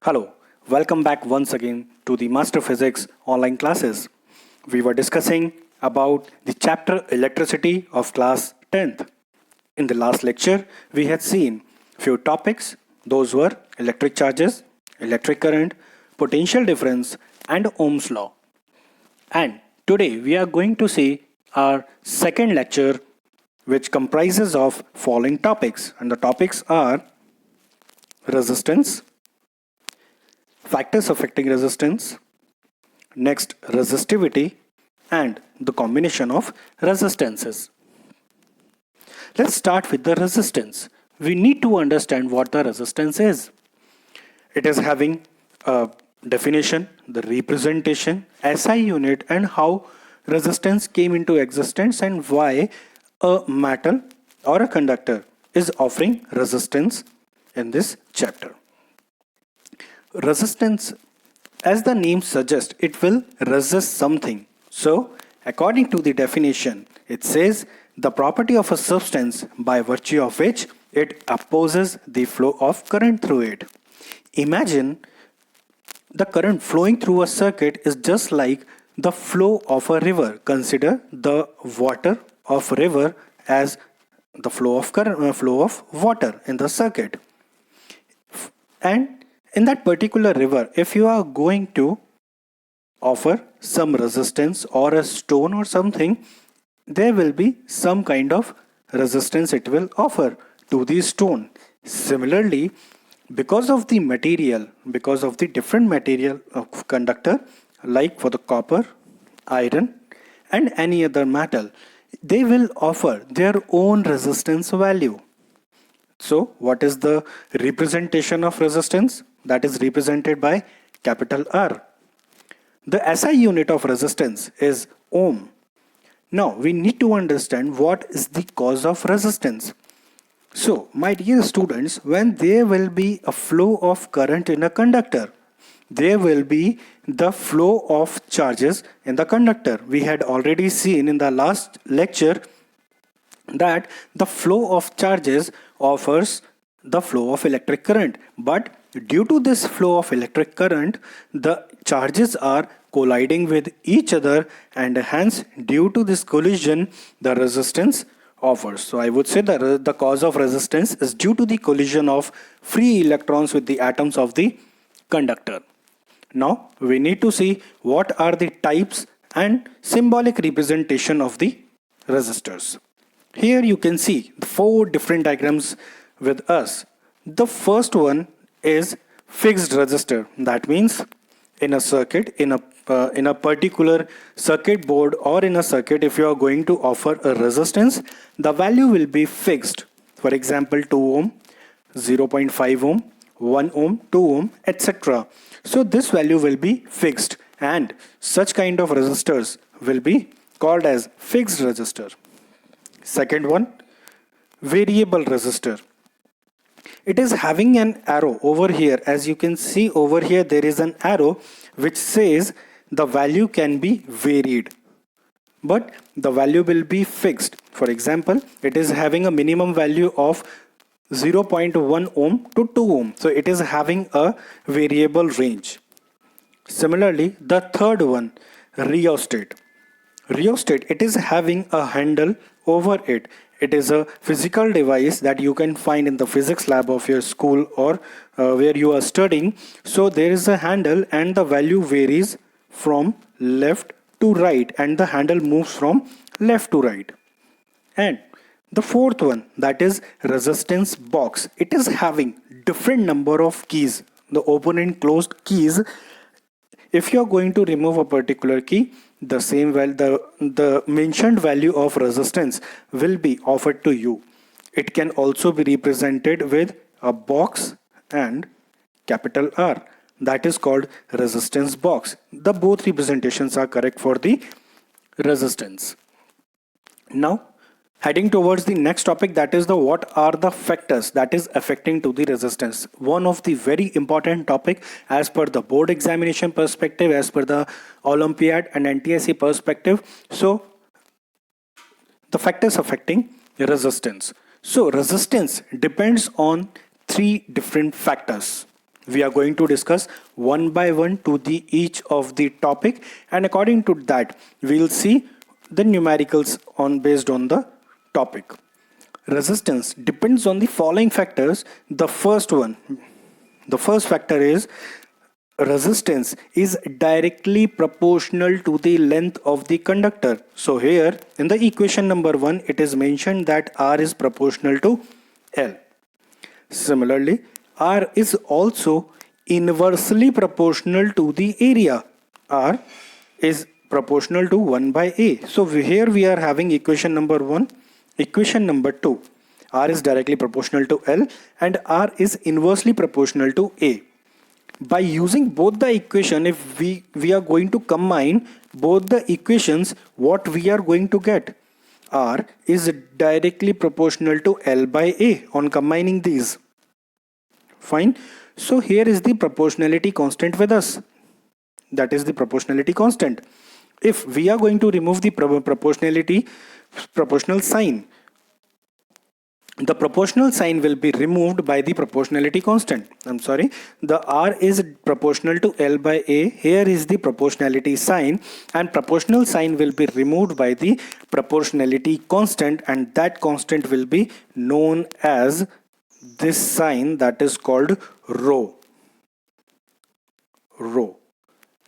Hello, welcome back once again to the Master Physics online classes. We were discussing about the chapter Electricity of class 10th. In the last lecture, we had seen few topics. Those were electric charges, electric current, potential difference, and Ohm's law. And today we are going to see our second lecture, which comprises of following topics. And the topics are resistance, factors affecting resistance, next resistivity, and the combination of resistances. Let's start with the resistance. We need to understand what the resistance is. It is having a definition, the representation, SI unit, and how resistance came into existence and why a metal or a conductor is offering resistance in this chapter. Resistance, as the name suggests, it will resist something. So, according to the definition, it says the property of a substance by virtue of which it opposes the flow of current through it. Imagine the current flowing through a circuit is just like the flow of a river. Consider the water of river as the flow of water in the circuit. And in that particular river, if you are going to offer some resistance or a stone or something, there will be some kind of resistance it will offer to the stone. Similarly, because of the material, because of the different material of conductor, like for the copper, iron, and any other metal, they will offer their own resistance value. So, what is the representation of resistance? That is represented by capital R. The SI unit of resistance is ohm. Now, we need to understand what is the cause of resistance. So, my dear students, when there will be a flow of current in a conductor, there will be the flow of charges in the conductor. We had already seen in the last lecture that the flow of charges offers the flow of electric current, but due to this flow of electric current, the charges are colliding with each other, and hence due to this collision the resistance offers. So I would say that the cause of resistance is due to the collision of free electrons with the atoms of the conductor. Now we need to see what are the types and symbolic representation of the resistors. Here you can see 4 different diagrams with us. The first one is fixed resistor. That means in a circuit, in a particular circuit board or in a circuit, if you are going to offer a resistance, the value will be fixed. For example, 2 ohm, 0.5 ohm, 1 ohm, 2 ohm, etc. So this value will be fixed, and such kind of resistors will be called as fixed resistor. Second one, variable resistor. It is having an arrow over here. As you can see over here, there is an arrow which says the value can be varied, but the value will be fixed. For example, it is having a minimum value of 0.1 ohm to 2 ohm. So it is having a variable range. Similarly, the third one, rheostat. Rheostat, it is having a handle over it. It is a physical device that you can find in the physics lab of your school or where you are studying. So there is a handle and the value varies from left to right, and the handle moves from left to right. And the fourth one, that is resistance box. It is having different number of keys, the open and closed keys. If you are going to remove a particular key, the same the mentioned value of resistance will be offered to you. It can also be represented with a box and capital R. That is called resistance box. The both representations are correct for the resistance. Now, heading towards the next topic, that is the what are the factors that is affecting to the resistance. One of the very important topic as per the board examination perspective, as per the Olympiad and NTSC perspective. So the factors affecting resistance. So resistance depends on 3 different factors. We are going to discuss one by one to the each of the topic, and according to that we'll see the numericals on based on the topic. Resistance depends on the following factors. The first factor is resistance is directly proportional to the length of the conductor. So here in the equation number 1 it is mentioned that R is proportional to L. Similarly, R is also inversely proportional to the area. R is proportional to 1 by A. So here we are having equation number 1, equation number 2. R is directly proportional to L and R is inversely proportional to A. By using both the equation, if we are going to combine both the equations, what we are going to get? R is directly proportional to L by A on combining these. Fine. So here is the proportionality constant with us. That is the proportionality constant. If we are going to remove the proportional sign, the proportional sign will be removed by the proportionality constant. I'm sorry, the R is proportional to L by A. Here is the proportionality sign, and proportional sign will be removed by the proportionality constant, and that constant will be known as this sign, that is called rho,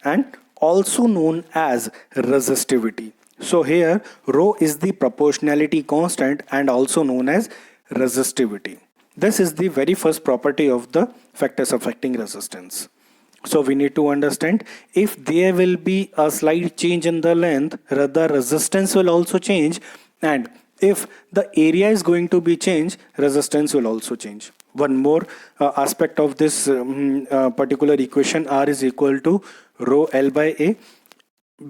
and also known as resistivity. So here rho is the proportionality constant and also known as resistivity. This is the very first property of the factors affecting resistance. So we need to understand, if there will be a slight change in the length, the resistance will also change, and if the area is going to be changed, resistance will also change. One more aspect of this particular equation, R is equal to rho L by A.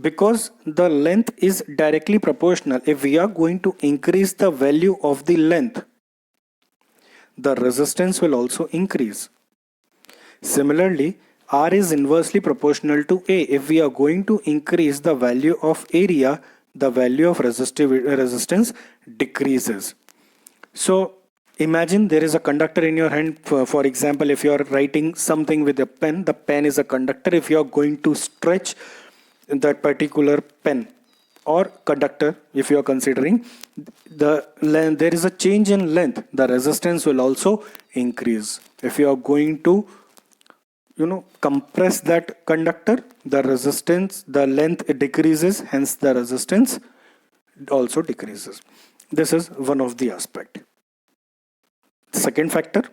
Because the length is directly proportional, if we are going to increase the value of the length, the resistance will also increase. Similarly, R is inversely proportional to A. If we are going to increase the value of area, the value of resistance decreases. So imagine there is a conductor in your hand. For example, if you are writing something with a pen, the pen is a conductor. If you are going to stretch that particular pen or conductor, if you are considering the length, there is a change in length, the resistance will also increase. If you are going to compress that conductor, the resistance, the length decreases, hence the resistance also decreases. This is one of the aspect. Second factor,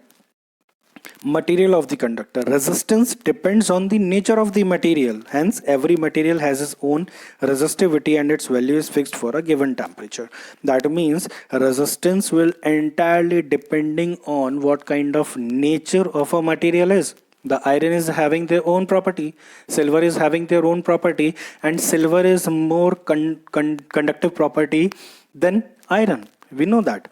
material of the conductor. Resistance depends on the nature of the material, hence every material has its own resistivity and its value is fixed for a given temperature. That means resistance will entirely depending on what kind of nature of a material is. The iron is having their own property, silver is having their own property, and silver is more conductive property than iron. We know that.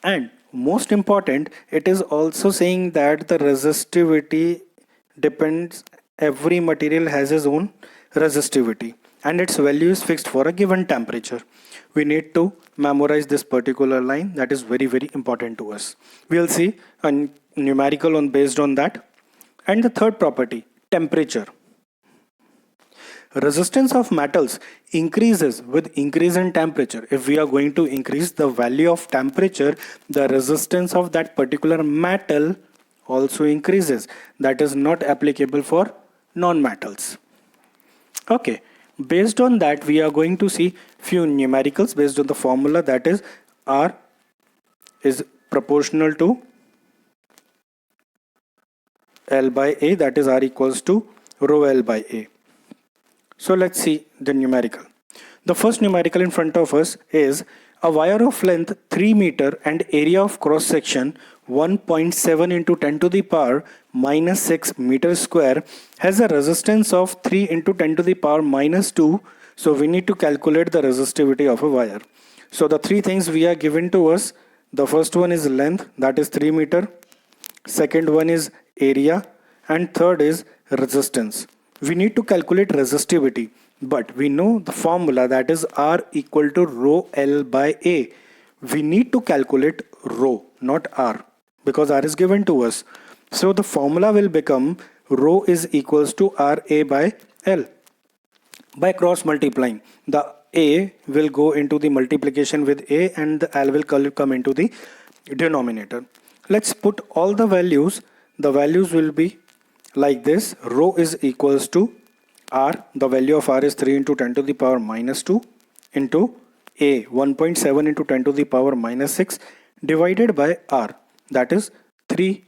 And most important, it is also saying that the resistivity depends, every material has its own resistivity and its value is fixed for a given temperature. We need to memorize this particular line, that is very important to us. We'll see a numerical on based on that. And the third property, temperature. Resistance of metals increases with increase in temperature. If we are going to increase the value of temperature, the resistance of that particular metal also increases. That is not applicable for non-metals. Okay, based on that we are going to see few numericals based on the formula, that is R is proportional to L by A, that is R equals to rho L by A. So let's see the numerical. The first numerical in front of us is a wire of length 3 meter and area of cross section 1.7 into 10 to the power minus 6 meter square has a resistance of 3 into 10 to the power minus 2. So we need to calculate the resistivity of a wire. So the three things we are given to us, the first one is length, that is 3 meter. Second one is area, and third is resistance. We need to calculate resistivity, but we know the formula, that is R equal to rho L by A. We need to calculate rho, not R, because R is given to us. So the formula will become rho is equals to RA by L. By cross multiplying, the A will go into the multiplication with A and the L will come into the denominator. Let's put all the values. The values will be like this. Rho is equals to R. The value of R is 3 into 10 to the power minus 2 into A 1.7 into 10 to the power minus 6 divided by R, that is 3.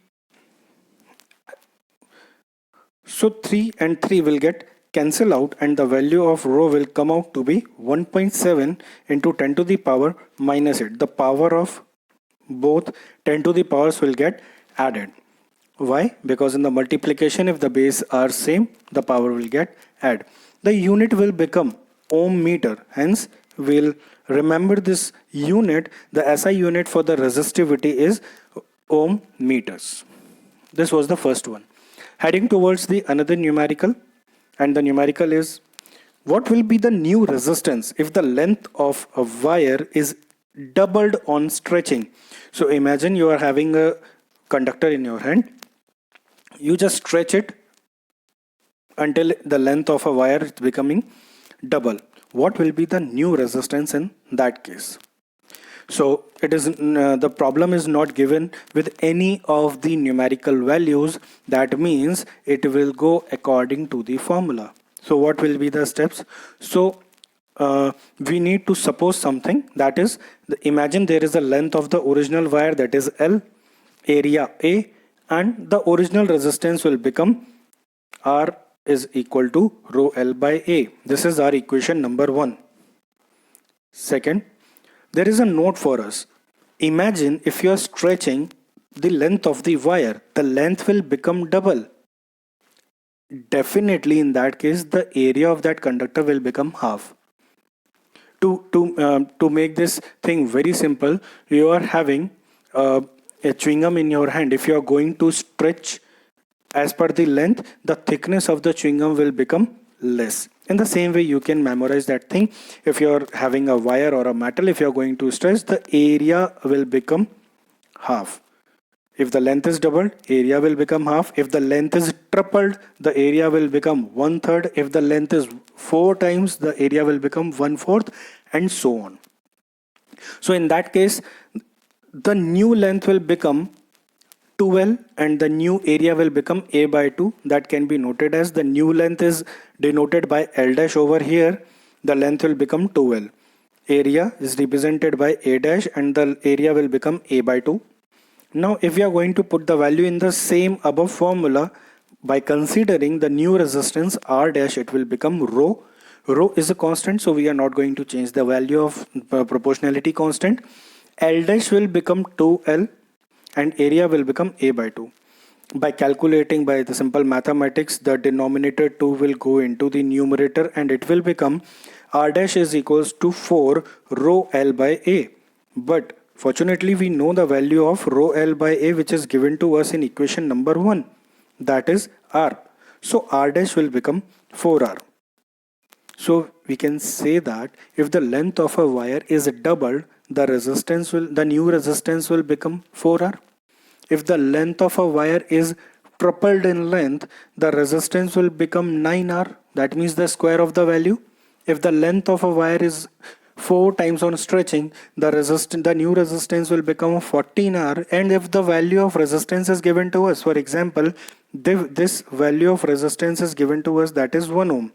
So 3 and 3 will get cancel out and the value of rho will come out to be 1.7 into 10 to the power minus 8. The power of both 10 to the powers will get added. Why? Because in the multiplication, if the base are same, the power will get added. The unit will become ohm meter. Hence, we'll remember this unit. The SI unit for the resistivity is ohm meters. This was the first one. Heading towards the another numerical, and the numerical is what will be the new resistance if the length of a wire is doubled on stretching. So imagine you are having a conductor in your hand. You just stretch it until the length of a wire is becoming double. What will be the new resistance in that case? So it is the problem is not given with any of the numerical values. That means it will go according to the formula. So what will be the steps? So we need to suppose something, that is, imagine there is a length of the original wire, that is L, area A, and the original resistance will become R is equal to rho L by A. This is our equation number 1. Second, there is a note for us. Imagine if you are stretching the length of the wire, the length will become double. Definitely in that case, the area of that conductor will become half. To make this thing very simple, you are having a chewing gum in your hand. If you are going to stretch as per the length, the thickness of the chewing gum will become less. In the same way, you can memorize that thing. If you are having a wire or a metal, if you are going to stretch, the area will become half. If the length is doubled, area will become half. If the length is tripled, the area will become 1/3. If the length is 4 times, the area will become 1/4, and so on. So in that case, the new length will become 2L and the new area will become A by 2. That can be noted as the new length is denoted by L dash over here. The length will become 2L. Area is represented by A dash and the area will become A by 2. Now if we are going to put the value in the same above formula, by considering the new resistance R dash, it will become rho. Rho is a constant, so we are not going to change the value of proportionality constant. L dash will become 2L and area will become A by 2. By calculating by the simple mathematics, the denominator 2 will go into the numerator and it will become R dash is equals to 4 rho L by A. But fortunately, we know the value of rho L by A, which is given to us in equation number 1. That is R. So R dash will become 4R. So we can say that if the length of a wire is doubled, the new resistance will become 4R. If the length of a wire is tripled in length, the resistance will become 9R. That means the square of the value. If the length of a wire is 4 times on stretching, the new resistance will become 14R. And if the value of resistance is given to us, for example, this value of resistance is given to us, that is 1 ohm.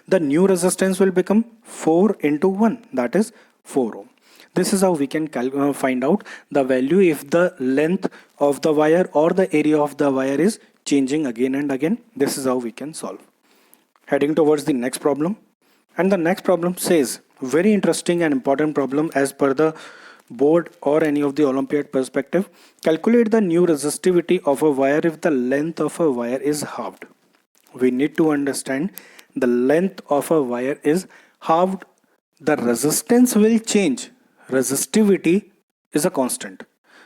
The new resistance will become 4 into 1, that is 4 ohm. This is how we can find out the value if the length of the wire or the area of the wire is changing again and again. This is how we can solve. Heading towards the next problem. And the next problem says, very interesting and important problem as per the board or any of the Olympiad perspective. Calculate the new resistivity of a wire if the length of a wire is halved. We need to understand the length of a wire is halved. The resistance will change. Resistivity is a constant.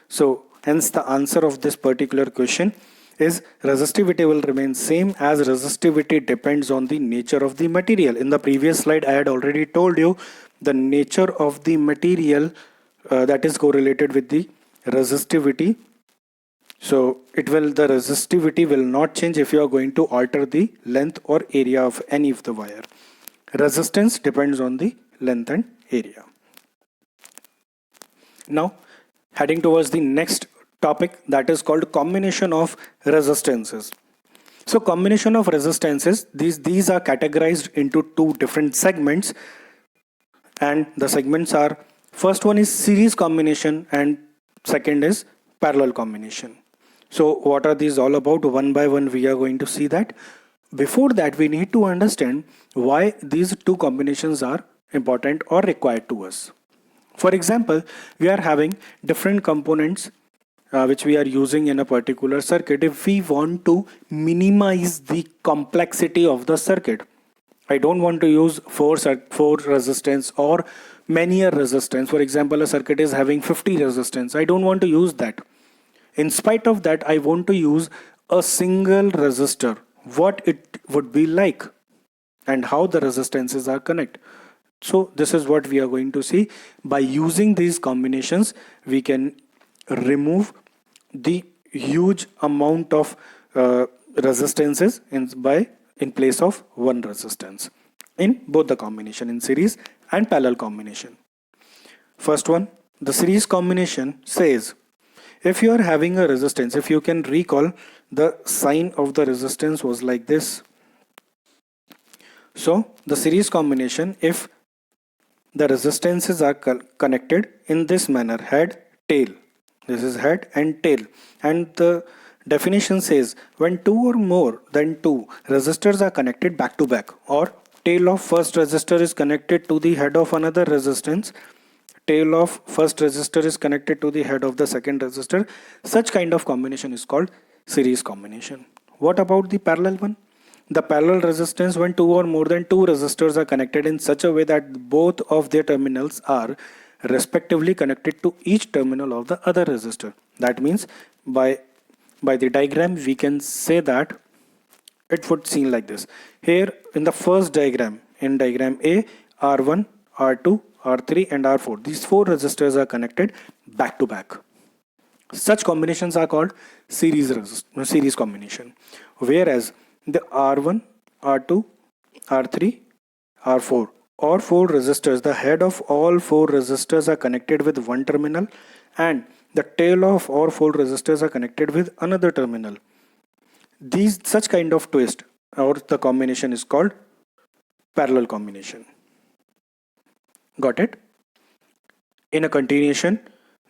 So hence the answer of this particular question is resistivity will remain same, as resistivity depends on the nature of the material. In the previous slide, I had already told you the nature of the material that is correlated with the resistivity So the resistivity will not change if you are going to alter the length or area of any of the wire. Resistance depends on the length and area. Now, heading towards the next topic, that is called combination of resistances. So combination of resistances, these are categorized into two different segments, and the segments are, first one is series combination and second is parallel combination. So what are these all about? One by one we are going to see that. Before that, we need to understand why these two combinations are important or required to us. For example, we are having different components which we are using in a particular circuit. If we want to minimize the complexity of the circuit, I don't want to use four resistance or many resistance. For example, a circuit is having 50 resistance. I don't want to use that. In spite of that, I want to use a single resistor, what it would be like and how the resistances are connected. So this is what we are going to see. By using these combinations, we can remove the huge amount of resistances in place of one resistance in both the combination, in series and parallel combination. First one, the series combination says, if you are having a resistance, if you can recall, the sign of the resistance was like this. So the series combination, if the resistances are connected in this manner, head, tail. This is head and tail. And the definition says when two or more than two resistors are connected back to back, or tail of first resistor is connected to the head of another resistance, tail of first resistor is connected to the head of the second resistor, such kind of combination is called series combination. What about the parallel one? The parallel resistance, when two or more than two resistors are connected in such a way that both of their terminals are respectively connected to each terminal of the other resistor. That means by the diagram we can say that it would seem like this. Here in the first diagram, in diagram A, R1, R2, R3 and R4, these four resistors are connected back to back. Such combinations are called series combination. Whereas the R1, R2, R3, R4 or four resistors, the head of all four resistors are connected with one terminal and the tail of all four resistors are connected with another terminal. Such kind of twist or the combination is called parallel combination. Got it? In a continuation,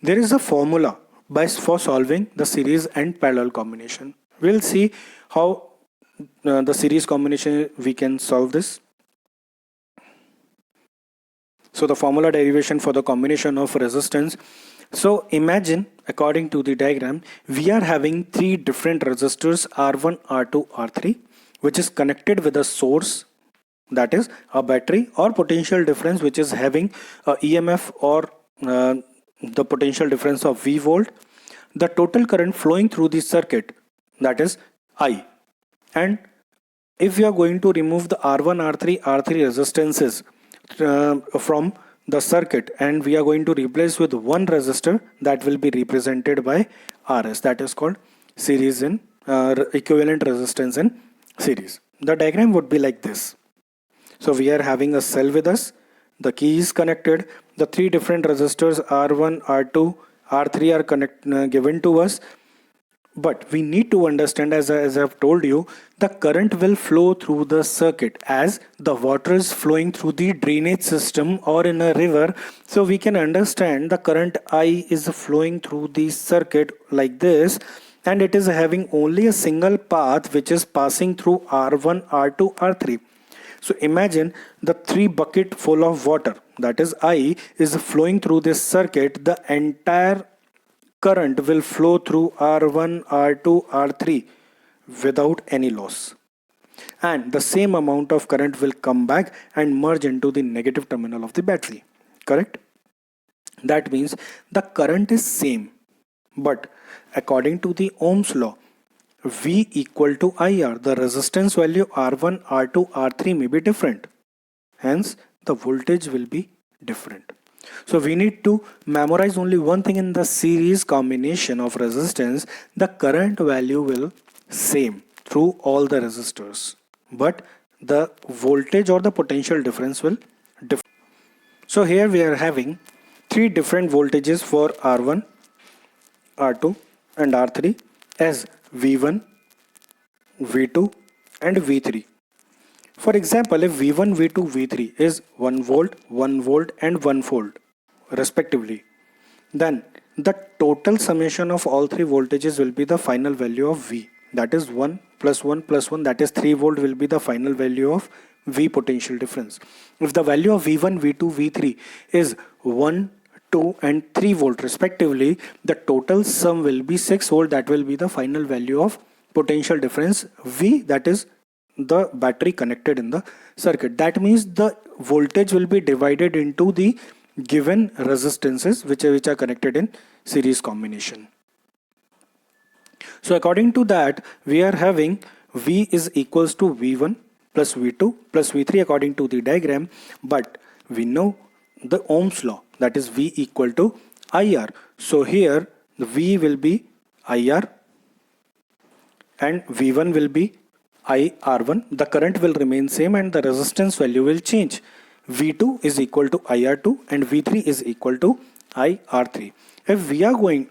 there is a formula for solving the series and parallel combination. We'll see how the series combination we can solve this. So the formula derivation for the combination of resistance. So imagine, according to the diagram, we are having three different resistors R1, R2, R3, which is connected with a source, that is a battery or potential difference, which is having a EMF or the potential difference of V volt. The total current flowing through the circuit, that is I. And if we are going to remove the R1, R3, R3 resistances from the circuit and we are going to replace with one resistor, that will be represented by RS, that is called series in equivalent resistance in series. The diagram would be like this. So we are having a cell with us, the key is connected, the three different resistors R1, R2, R3 are given to us. But we need to understand, as I have told you, the current will flow through the circuit as the water is flowing through the drainage system or in a river. So we can understand the current I is flowing through the circuit like this, and it is having only a single path which is passing through R1, R2, R3. So imagine the three bucket full of water, that is I, is flowing through this circuit. The entire current will flow through R1, R2, R3 without any loss. And the same amount of current will come back and merge into the negative terminal of the battery. Correct? That means the current is same. But according to the Ohm's law, V equal to IR, the resistance value R1, R2, R3 may be different. Hence, the voltage will be different. So we need to memorize only one thing: in the series combination of resistance, the current value will same through all the resistors, but the voltage or the potential difference will differ. So here we are having three different voltages for R1, R2 and R3 as V1, V2 and V3. For example, if V1, V2, V3 is 1 volt, 1 volt and 1 volt respectively, then the total summation of all three voltages will be the final value of V. That is 1 plus 1 plus 1, that is 3 volt will be the final value of V potential difference. If the value of V1, V2, V3 is 1, 2 and 3 volt respectively, the total sum will be 6 volt. That will be the final value of potential difference V, that is the battery connected in the circuit. That means the voltage will be divided into the given resistances which are connected in series combination. So according to that, we are having V is equals to V1 plus V2 plus V3 according to the diagram, but we know the Ohm's law, that is V equal to IR. So here the V will be IR and V1 will be IR1. The current will remain same and the resistance value will change. V2 is equal to IR2 and V3 is equal to IR3. If we are going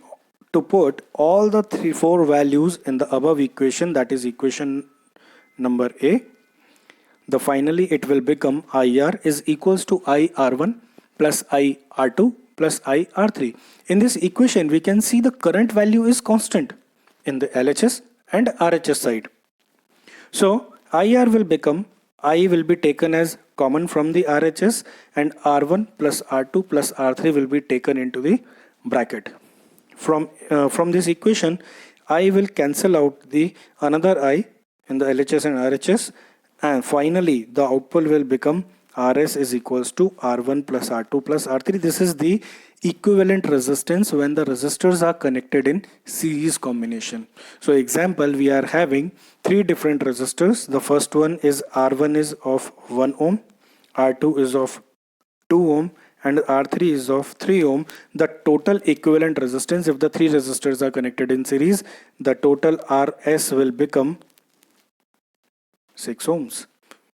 to put all the 4 values in the above equation, that is equation number A, the finally it will become IR is equals to IR1 plus IR2 plus IR3. In this equation we can see the current value is constant in the LHS and RHS side. So IR will become, I will be taken as common from the RHS and R1 plus R2 plus R3 will be taken into the bracket. From this equation, I will cancel out the another I in the LHS and RHS, and finally the output will become RS is equals to R1 plus R2 plus R3. This is the equivalent resistance when the resistors are connected in series combination. So example, we are having 3 different resistors. The first one is R1 is of 1 ohm, R2 is of 2 ohm and R3 is of 3 ohm. The total equivalent resistance, if the 3 resistors are connected in series, the total RS will become 6 ohms.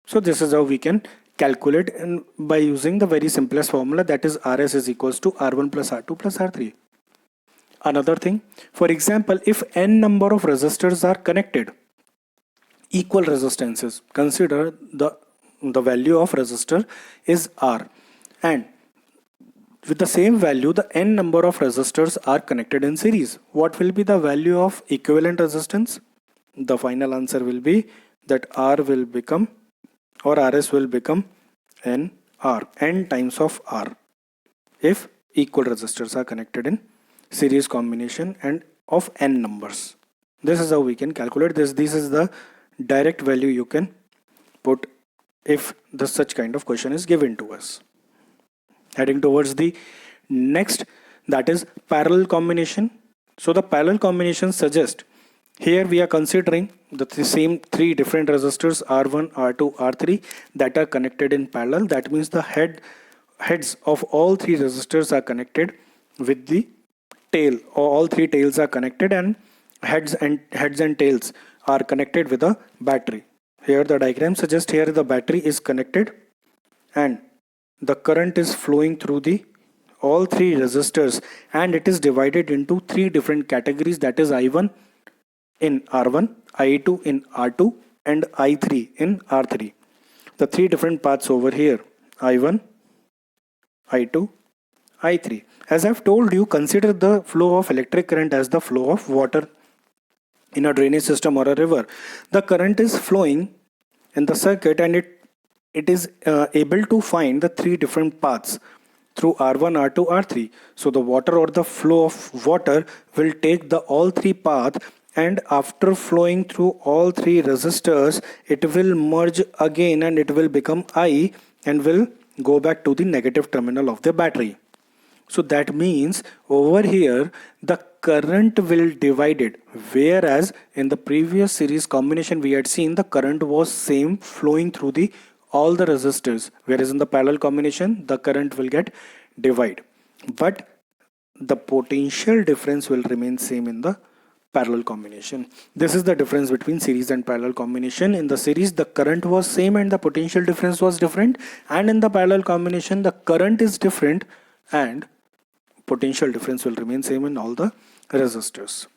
So this is how we can calculate, and by using the very simplest formula, that is RS is equals to R1 plus R2 plus R3. Another thing, for example, if n number of resistors are connected, equal resistances, consider the value of resistor is R, and with the same value the n number of resistors are connected in series. What will be the value of equivalent resistance? The final answer will be that R will become, or RS will become n times of R if equal resistors are connected in series combination and of n numbers. This is how we can calculate this. This is the direct value you can put if such kind of question is given to us. Heading towards the next, that is parallel combination. So the parallel combination suggests, here we are considering the same 3 different resistors R1, R2, R3 that are connected in parallel. That means the heads of all 3 resistors are connected with the tail, or all 3 tails are connected, and heads and tails are connected with a battery. Here the diagram suggests, here the battery is connected and the current is flowing through the all 3 resistors, and it is divided into 3 different categories, that is I1 in R1, I2 in R2 and I3 in R3. The 3 different paths over here, I1, I2, I3. As I've told you, consider the flow of electric current as the flow of water in a drainage system or a river. The current is flowing in the circuit and it is able to find the 3 different paths through R1, R2, R3. So the water or the flow of water will take the all 3 paths, and after flowing through all 3 resistors, it will merge again and it will become I and will go back to the negative terminal of the battery. So that means over here the current will divided, whereas in the previous series combination we had seen the current was same flowing through the all the resistors, whereas in the parallel combination the current will get divide, but the potential difference will remain same in the parallel combination. This is the difference between series and parallel combination. In the series, the current was same and the potential difference was different, and in the parallel combination, the current is different and potential difference will remain same in all the resistors.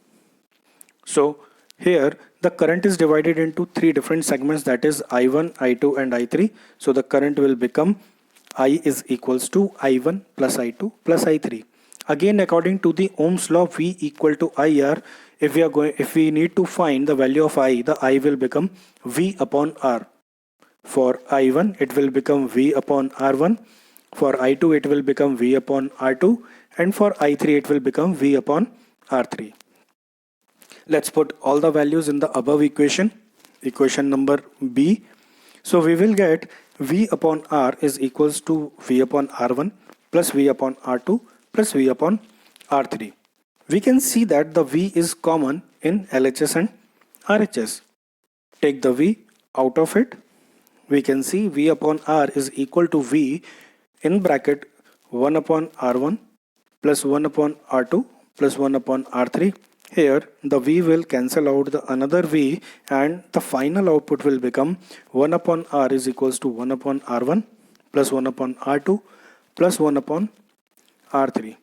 So here the current is divided into three different segments, that is I1, I2 and I3. So the current will become I is equals to I1 plus I2 plus I3. Again, according to the Ohm's law, V equal to IR, if we need to find the value of I, the I will become V upon R. For I1 it will become V upon R1, for I2 it will become V upon R2, and for I3 it will become V upon R3. Let's put all the values in the above equation number B. So we will get V upon R is equals to V upon R1 plus V upon R2 plus V upon R3. We can see that the V is common in LHS and RHS. Take the V out of it. We can see V upon R is equal to V in bracket 1 upon R1 plus 1 upon R2 plus 1 upon R3. Here the V will cancel out the another V and the final output will become 1 upon R is equals to 1 upon R1 plus 1 upon R2 plus 1 upon R3.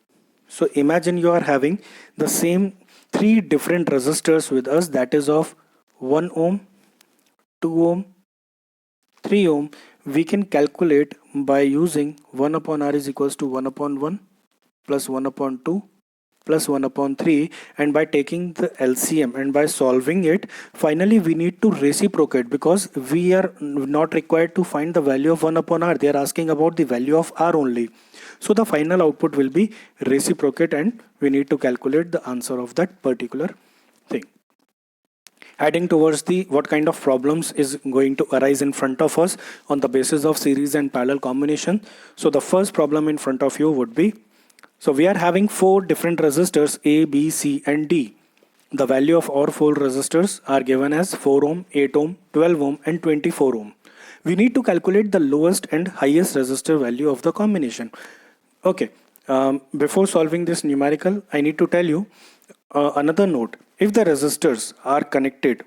So imagine you are having the same three different resistors with us, that is of 1 ohm, 2 ohm, 3 ohm. We can calculate by using 1 upon R is equals to 1 upon 1 plus 1 upon 2 plus 1 upon 3, and by taking the LCM and by solving it, finally we need to reciprocate, because we are not required to find the value of 1 upon R. They are asking about the value of R only. So the final output will be reciprocate and we need to calculate the answer of that particular thing. Adding towards the what kind of problems is going to arise in front of us on the basis of series and parallel combination. So the first problem in front of you would be, so we are having four different resistors A, B, C and D. The value of all four resistors are given as 4 ohm, 8 ohm, 12 ohm and 24 ohm. We need to calculate the lowest and highest resistor value of the combination. Okay, before solving this numerical, I need to tell you another note. If the resistors are connected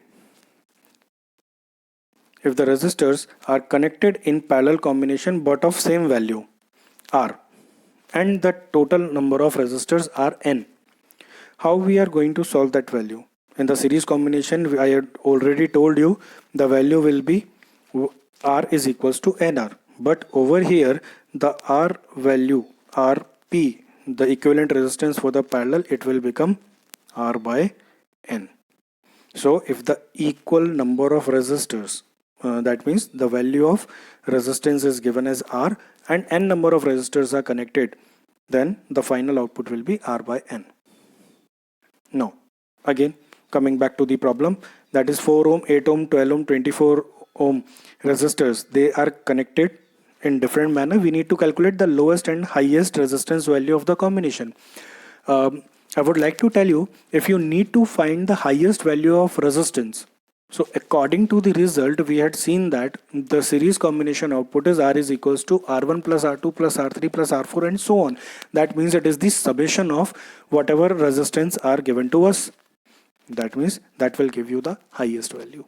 in parallel combination but of same value R, and the total number of resistors are N, how we are going to solve that value? In the series combination, I had already told you the value will be R is equals to NR, but over here the R value, RP, the equivalent resistance for the parallel, it will become R by N. So if the equal number of resistors, that means the value of resistance is given as R and N number of resistors are connected, then the final output will be R by N. Now again coming back to the problem, that is 4 ohm, 8 ohm, 12 ohm, 24 ohm resistors, they are connected in different manner. We need to calculate the lowest and highest resistance value of the combination. I would like to tell you, if you need to find the highest value of resistance, so according to the result, we had seen that the series combination output is R is equals to R1 plus R2 plus R3 plus R4 and so on. That means it is the summation of whatever resistance are given to us. That means that will give you the highest value.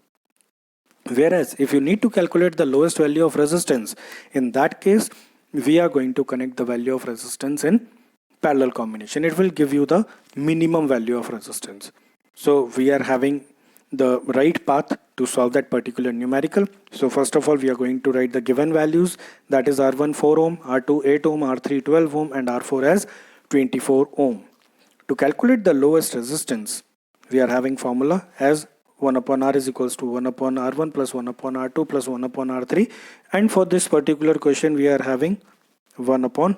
Whereas if you need to calculate the lowest value of resistance, in that case we are going to connect the value of resistance in parallel combination. It will give you the minimum value of resistance. So we are having the right path to solve that particular numerical. So first of all, we are going to write the given values, that is R1 4 ohm, R2 8 ohm, R3 12 ohm and R4 as 24 ohm. To calculate the lowest resistance, we are having formula as 1 upon R is equals to 1 upon R1 plus 1 upon R2 plus 1 upon R3, and for this particular question we are having 1 upon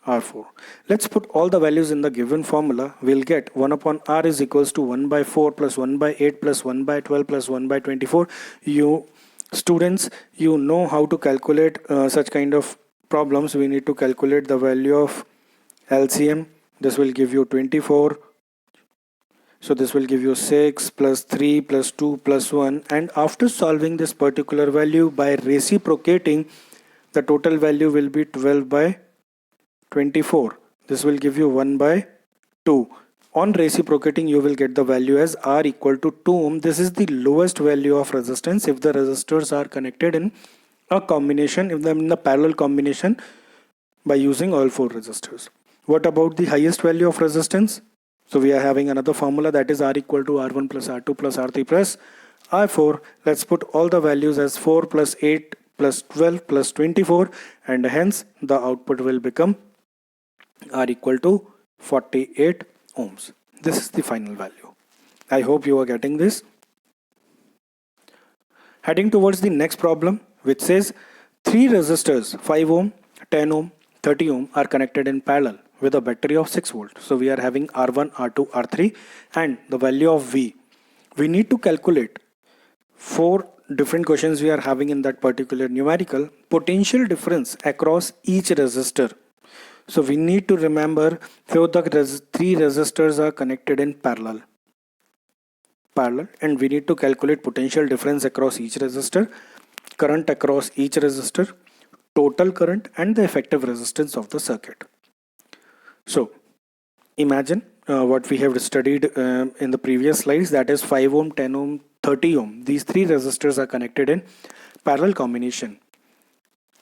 R4. Let's put all the values in the given formula. We'll get 1 upon R is equals to 1 by 4 plus 1 by 8 plus 1 by 12 plus 1 by 24. You students, you know how to calculate such kind of problems. We need to calculate the value of LCM. This will give you 24. So this will give you 6 plus 3 plus 2 plus 1, and after solving this particular value by reciprocating, the total value will be 12 by 24. This will give you 1 by 2. On reciprocating, you will get the value as R equal to 2 ohm. This is the lowest value of resistance if the resistors are connected in a combination, if them in the parallel combination by using all 4 resistors. What about the highest value of resistance? So we are having another formula, that is R equal to R1 plus R2 plus R3 plus R4. Let's put all the values as 4 plus 8 plus 12 plus 24, and hence the output will become R equal to 48 ohms. This is the final value. I hope you are getting this. Heading towards the next problem, which says 3 resistors 5 ohm, 10 ohm, 30 ohm are connected in parallel with a battery of 6 volt. So we are having R1, R2, R3 and the value of V. We need to calculate 4 different questions we are having in that particular numerical. Potential difference across each resistor. So we need to remember how the 3 resistors are connected in parallel, and we need to calculate potential difference across each resistor, current across each resistor, total current and the effective resistance of the circuit. So imagine what we have studied in the previous slides, that is 5 ohm, 10 ohm, 30 ohm. These 3 resistors are connected in parallel combination.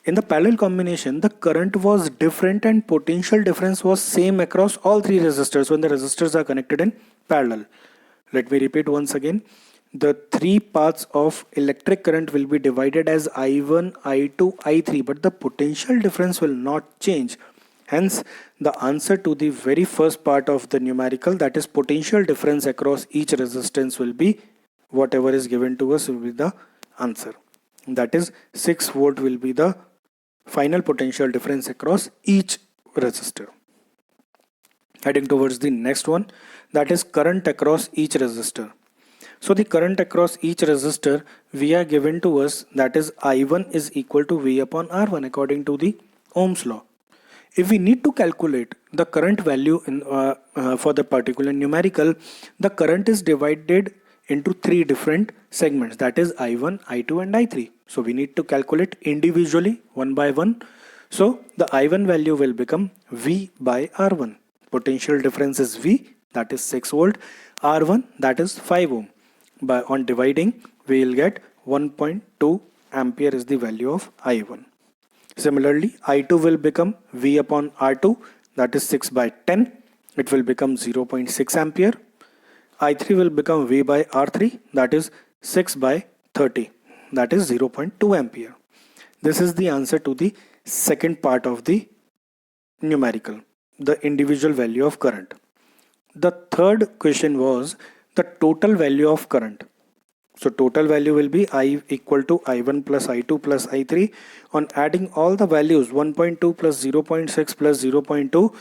In the parallel combination, the current was different and potential difference was same across all 3 resistors when the resistors are connected in parallel. Let me repeat once again. The 3 paths of electric current will be divided as I1, I2, I3, but the potential difference will not change. Hence, the answer to the very first part of the numerical, that is potential difference across each resistance, will be whatever is given to us will be the answer. That is 6 volt will be the final potential difference across each resistor. Heading towards the next one, that is current across each resistor. So the current across each resistor we are given to us, that is I1 is equal to V upon R1 according to the Ohm's law. If we need to calculate the current value in, for the particular numerical, the current is divided into 3 different segments, that is I1, I2 and I3. So we need to calculate individually one by one. So the I1 value will become V by R1. Potential difference is V, that is 6 volt. R1, that is 5 ohm. By on dividing, we will get 1.2 ampere is the value of I1. Similarly, I2 will become V upon R2, that is 6 by 10. It will become 0.6 ampere. I3 will become V by R3, that is 6 by 30, that is 0.2 ampere. This is the answer to the second part of the numerical, the individual value of current. The third question was the total value of current. So total value will be I equal to I1 plus I2 plus I3. On adding all the values 1.2 plus 0.6 plus 0.2,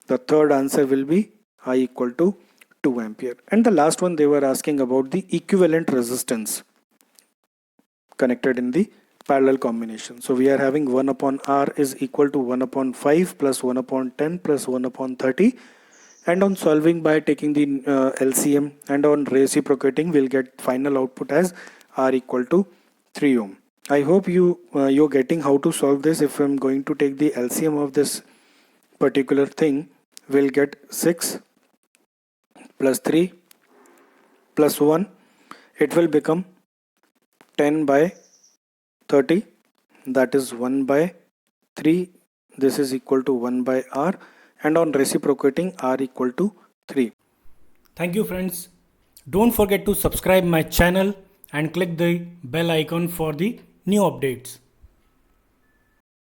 the third answer will be I equal to 2 ampere. And the last one, they were asking about the equivalent resistance connected in the parallel combination. So we are having 1 upon R is equal to 1 upon 5 plus 1 upon 10 plus 1 upon 30. And on solving by taking the LCM and on reciprocating, we'll get final output as R equal to 3 ohm. I hope you're getting how to solve this. If I'm going to take the LCM of this particular thing, we'll get 6 plus 3 plus 1. It will become 10 by 30, that is 1 by 3. This is equal to 1 by R. And on reciprocating, R equal to 3. Thank you friends. Don't forget to subscribe my channel and click the bell icon for the new updates.